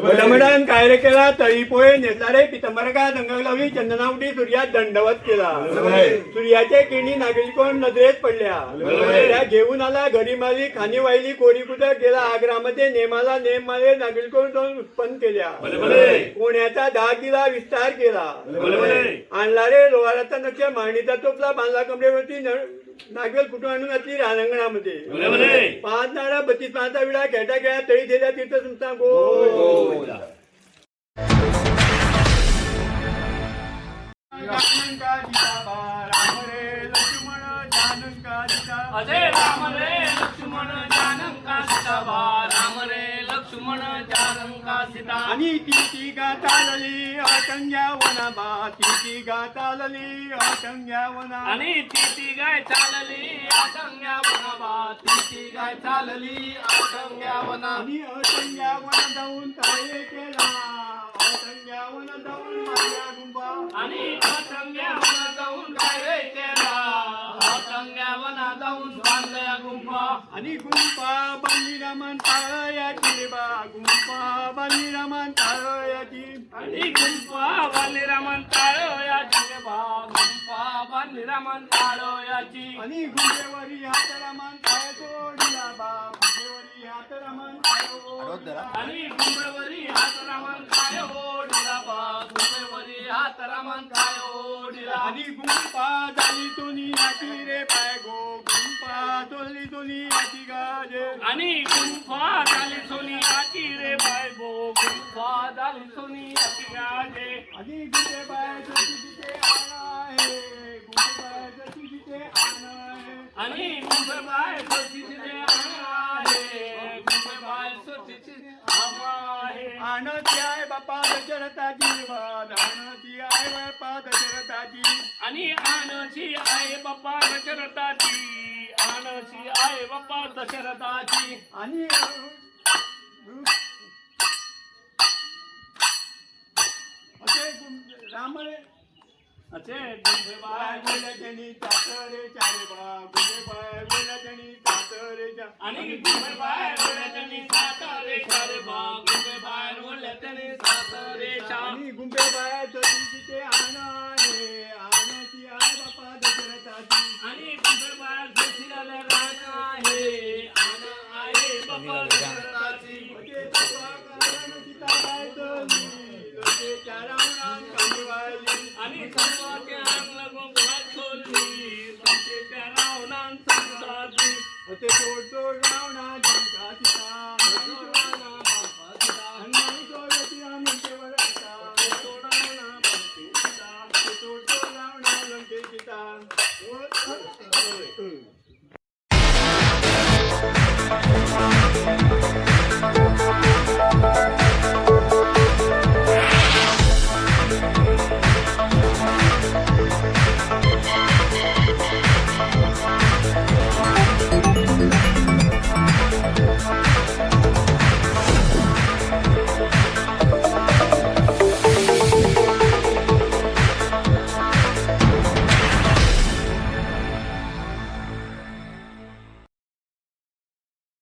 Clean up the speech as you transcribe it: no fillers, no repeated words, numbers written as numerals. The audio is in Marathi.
दमडान काय रे केला तळी पोहे नेसला रे पितंबरका दंगल लावली चंदनावटी सूर्यात दंडवत केला सूर्याचे किणी नागरिकोण नजरेत पडल्या त्या घेऊन आला घरी मारली खाणी वाहिली कोरी कुदक गेला आग्रामध्ये नेमाला नेम मारे नागरिकोण जाऊन उत्पन्न केल्या कोण्याचा दाग दिला विस्तार केला आणला रे लोहाराचा नक्ष मांडीचा टोपला बांधला कमरेवरती नागवेल कुठून आणून घातली रानांगणामध्ये 5 नाळा 32 पानाचा विडा खेळता खेळा तळी दिल्या तीर्थ संस्था गो अजय राम रे लक्ष्मण जानका सीता राम रे लक्ष्मण जानका सीता आणि ती गाता लली अटंग्या वना ती गाता लली अटंग्या वना आणि ती गाय चालली अटंग्या वना ती गाय चालली अटंग्या वना आणि अटंग्या वना जाऊन तळे केला अटंग्या वना जाऊन माया गुंबा आणि अटंग्या वना जाऊन काय केला अटंग्या वना जाऊन बांधल्या गुंफा आणि गुंफा बांधली रामान ताळयाची रे बा गुंफा बांधली रामान ताळयाची आणि गुंफा बांधली रामन ताळयाची रे बा गुंफा बांधली रामन ताळयाची आणि गुंफेवरी हात रामान ताळ जोडला बा गुंफेवरी हात रामान आणि गुंफेवरी हात रामन काय ओढला बा गुंफेवरी हात रामन काय ओढला आणि गुंफा झाली तुनी नाती रे पाय गो गुंफा तोली तुनी नाती गाजे आणि गुंफा झाली सोनी आती रे बाय गो गुंफा झाली सोनी आती गाजे आणि गुंफे बाय तिथे आला आहे गुंफे बाय तिथे आला आहे आणि गुंफे बाय सोतीचे आहे गुंफे बाय सोतीचे आहे आनंदी आहे बापा दशरथाची वाद आनंदी आहे बापा दशरथाची आणि आनची आहे बाप्पा दशरथाची आनची आहे बाप्पा दशरथाची आणि असे रामळे असे गुंफे बाय बाय बोला त्यांनी चातरे चारे बा गुंडे बाय बोला त्यांनी चातरे आणि गुंफे बाय बोलल्याने सात रे चार बा गुंफे बाय बोलल्याने सात रे चार आणि गुंबे बाय तिथे आणा आहे आणाची आहे बापा दशरथाची आणि गुंफे बाय जोशीला रान आहे आना आहे बाप्पा दशरथाची म्हणजे कारण सीताबाई तोली लोकेच्या रावणान कांदी वाहिली आणि सर्वांचे अंगला गोंगला खोलली तुमचे त्या रावणान संसारली ते तोड तोड रावणा जंका सीता